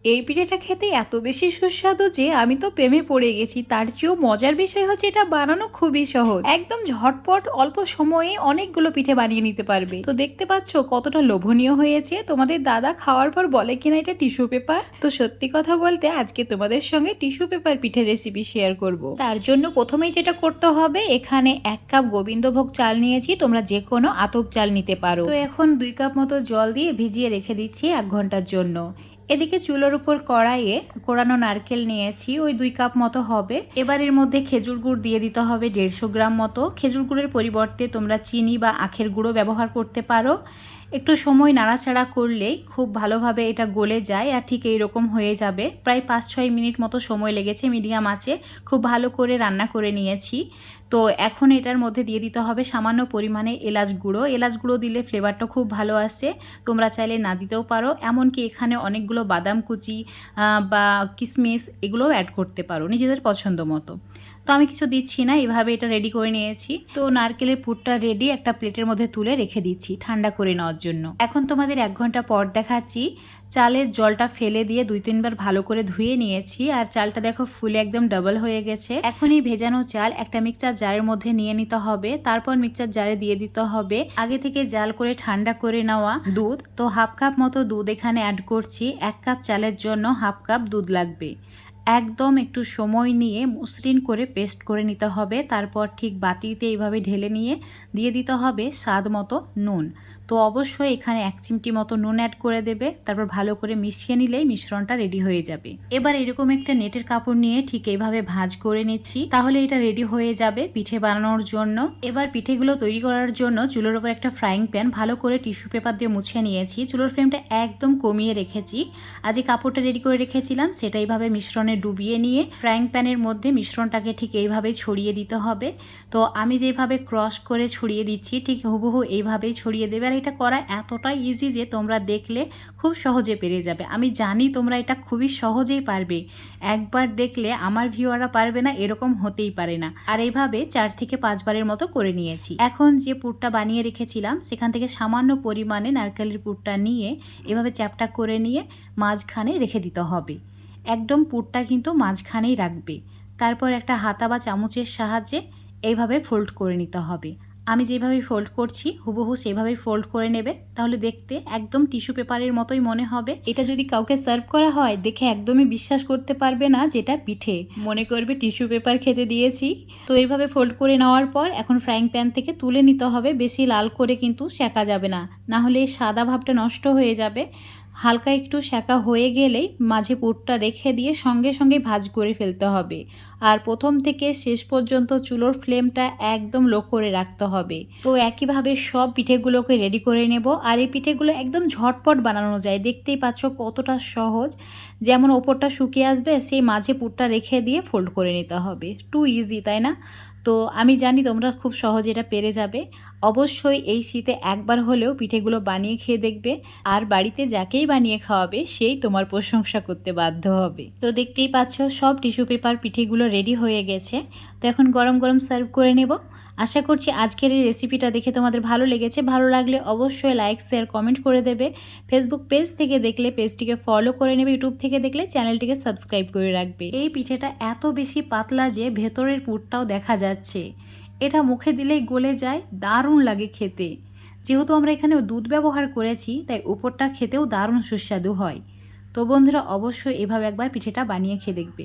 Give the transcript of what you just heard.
এই পিঠেটা খেতে এত বেশি সুস্বাদু যে আমি তো প্রেমে পড়ে গেছি। তার চেয়েও মজার বিষয় হচ্ছে এটা বানানো খুবই সহজ, একদম ঝটপট অল্প সময়ে অনেকগুলো পিঠে বানিয়ে নিতে পারবে। তো দেখতে পাচ্ছ কতটা লোভনীয় হয়েছে। তোমাদের দাদা খাওয়ার পর বলে কিনা এটা টিস্যু পেপার। তো সত্যি কথা বলতে আজকে তোমাদের সঙ্গে টিস্যু পেপার পিঠে রেসিপি শেয়ার করব। তার জন্য প্রথমেই যেটা করতে হবে, এখানে 1 কাপ গোবিন্দভোগ চাল নিয়েছি, তোমরা যে কোনো আতপ চাল নিতে পারো। তো এখন 2 কাপ মতো জল দিয়ে ভিজিয়ে রেখে দিচ্ছি 1 ঘন্টার জন্য। এদিকে চুলোর উপর কড়াইয়ে কোরানো নারকেল নিয়েছি, ওই 2 কাপ মতো হবে। এবার এর মধ্যে খেজুর গুড় দিয়ে দিতে হবে 150 গ্রাম মতো। খেজুর গুড়ের পরিবর্তে তোমরা চিনি বা আখের গুঁড়ো ব্যবহার করতে পারো। একটু সময় নাড়াচাড়া করলেই খুব ভালোভাবে এটা গলে যায় আর ঠিক এইরকম হয়ে যাবে। প্রায় 5-6 মিনিট মতো সময় লেগেছে মিডিয়াম আঁচে, খুব ভালো করে রান্না করে নিয়েছি। তো এখন এটার মধ্যে দিয়ে দিতে হবে সামান্য পরিমাণে এলাচ গুঁড়ো। এলাচ গুঁড়ো দিলে ফ্লেভারটা খুব ভালো আসে, তোমরা চাইলে না দিতেও পারো। এমনকি এখানে অনেকগুলো বাদাম কুচি বা কিশমিশ এগুলোও অ্যাড করতে পারো নিজেদের পছন্দ মতো। তো আমি কিছু দিচ্ছি না, এভাবে এটা রেডি করে নিয়েছি। তো নারকেলের পুরটা রেডি, একটা প্লেটের মধ্যে তুলে রেখে দিচ্ছি ঠান্ডা করে নেওয়ার জন্য। এখন তোমাদের 1 ঘন্টা পর দেখাচ্ছি। চালের জলটা ফেলে দিয়ে 2-3 বার ভালো করে ধুয়ে নিয়েছি, আর চালটা দেখো ফুলে একদম ডাবল হয়ে গেছে। এখন এই ভেজানো চাল একটা মিক্সচার জারের মধ্যে নিয়ে নিতে হবে। তারপর মিক্সচার জারে দিয়ে দিতে হবে আগে থেকে জাল করে ঠান্ডা করে নেওয়া দুধ। তো 1/2 কাপ মতো দুধ এখানে অ্যাড করছি। 1 কাপ চালের জন্য 1/2 কাপ দুধ লাগবে। একদম একটু সময় নিয়ে মসৃণ করে পেস্ট করে নিতে হবে। তারপর ঠিক বাটিতে এইভাবে ঢেলে নিয়ে দিয়ে দিতে হবে স্বাদ মতো নুন। তো অবশ্যই এখানে 1 চিমটি মতো নুন অ্যাড করে দেবে। তারপর ভালো করে মিশিয়ে নিলেই মিশ্রণটা রেডি হয়ে যাবে। এবার এরকম একটা নেটের কাপড় নিয়ে ঠিক এইভাবে ভাঁজ করে নিচ্ছি, তাহলে এটা রেডি হয়ে যাবে পিঠে বানানোর জন্য। এবার পিঠেগুলো তৈরি করার জন্য চুলোর উপর একটা ফ্রাইং প্যান ভালো করে টিস্যু পেপার দিয়ে মুছে নিয়েছি। চুলোর ফ্লেমটা একদম কমিয়ে রেখেছি। আজ যে কাপড়টা রেডি করে রেখেছিলাম সেটা এইভাবে মিশ্রণে ডুবিয়ে নিয়ে ফ্রাইং প্যানের মধ্যে মিশ্রণটাকে ঠিক এইভাবেই ছড়িয়ে দিতে হবে। তো আমি যেভাবে ক্রস করে ছড়িয়ে দিচ্ছি ঠিক হুবহু এইভাবেই ছড়িয়ে দেবে। আর এটা করা এতটাই ইজি যে তোমরা দেখলে খুব সহজে পেরে যাবে। আমি জানি তোমরা এটা খুবই সহজেই পারবে, একবার দেখলে আমার ভিউয়াররা পারবে না এরকম হতেই পারে না। আর এইভাবে 4 থেকে 5 বারের মতো করে নিয়েছি। এখন যে পুরটা বানিয়ে রেখেছিলাম সেখান থেকে সামান্য পরিমাণে নারকেলের পুরটা নিয়ে এভাবে চ্যাপটা করে নিয়ে মাঝখানে রেখে দিতে হবে। একদম পুরটা কিন্তু মাঝখানেই রাখবে। তারপর একটা হাতা বা চামচের সাহায্যে এইভাবে ফোল্ড করে নিতে হবে। আমি যেভাবে ফোল্ড করছি হুবহু সেভাবেই ফোল্ড করে নেবে, তাহলে দেখতে একদম টিস্যু পেপারের মতোই মনে হবে। এটা যদি কাউকে সার্ভ করা হয় দেখে একদমই বিশ্বাস করতে পারবে না যেটা পিঠে, মনে করবে টিস্যু পেপার খেতে দিয়েছি। তো এইভাবে ফোল্ড করে নেওয়ার পর এখন ফ্রাইং প্যান থেকে তুলে নিতে হবে। বেশি লাল করে কিন্তু সেঁকা যাবে না, না হলে সাদা ভাবটা নষ্ট হয়ে যাবে। হালকা একটু সেঁকা হয়ে গেলেই মাঝে পুরটা রেখে দিয়ে সঙ্গে সঙ্গে ভাজ করে ফেলতে হবে। আর প্রথম থেকে শেষ পর্যন্ত চুলোর ফ্লেমটা একদম লো করে রাখতে হবে। তো একইভাবে সব পিঠেগুলোকে রেডি করে নেব। আর এই পিঠেগুলো একদম ঝটপট বানানো যায়, দেখতেই পাচ্ছ কতটা সহজ। যেমন ওপরটা শুকিয়ে আসবে সেই মাঝে পুরটা রেখে দিয়ে ফোল্ড করে নিতে হবে। টু ইজি, তাই না? তো আমি জানি তোমরা খুব সহজে এটা পেরে যাবে। অবশ্যই এই শীতে একবার হলেও পিঠেগুলো বানিয়ে খেয়ে দেখবে, আর বাড়িতে যাকেই বানিয়ে খাওয়াবে সেই তোমার প্রশংসা করতে বাধ্য হবে। তো দেখতেই পাচ্ছ সব টিস্যু পেপার পিঠেগুলো রেডি হয়ে গেছে। তো এখন গরম গরম সার্ভ করে নেব। আশা করছি আজকের এই রেসিপিটা দেখে তোমাদের ভালো লেগেছে। ভালো লাগলে অবশ্যই লাইক শেয়ার কমেন্ট করে দেবে। ফেসবুক পেজ থেকে দেখলে পেজটিকে ফলো করে নেবে, ইউটিউব থেকে দেখলে চ্যানেলটিকে সাবস্ক্রাইব করে রাখবে। এই পিঠেটা এত বেশি পাতলা যে ভেতরের পুরটাও দেখা যাচ্ছে। এটা মুখে দিলেই গলে যায়, দারুণ লাগে খেতে। যেহেতু আমরা এখানে দুধ ব্যবহার করেছি তাই উপরটা খেতেও দারুণ সুস্বাদু হয়। তো বন্ধুরা অবশ্যই এভাবে একবার পিঠেটা বানিয়ে খেয়ে দেখবে।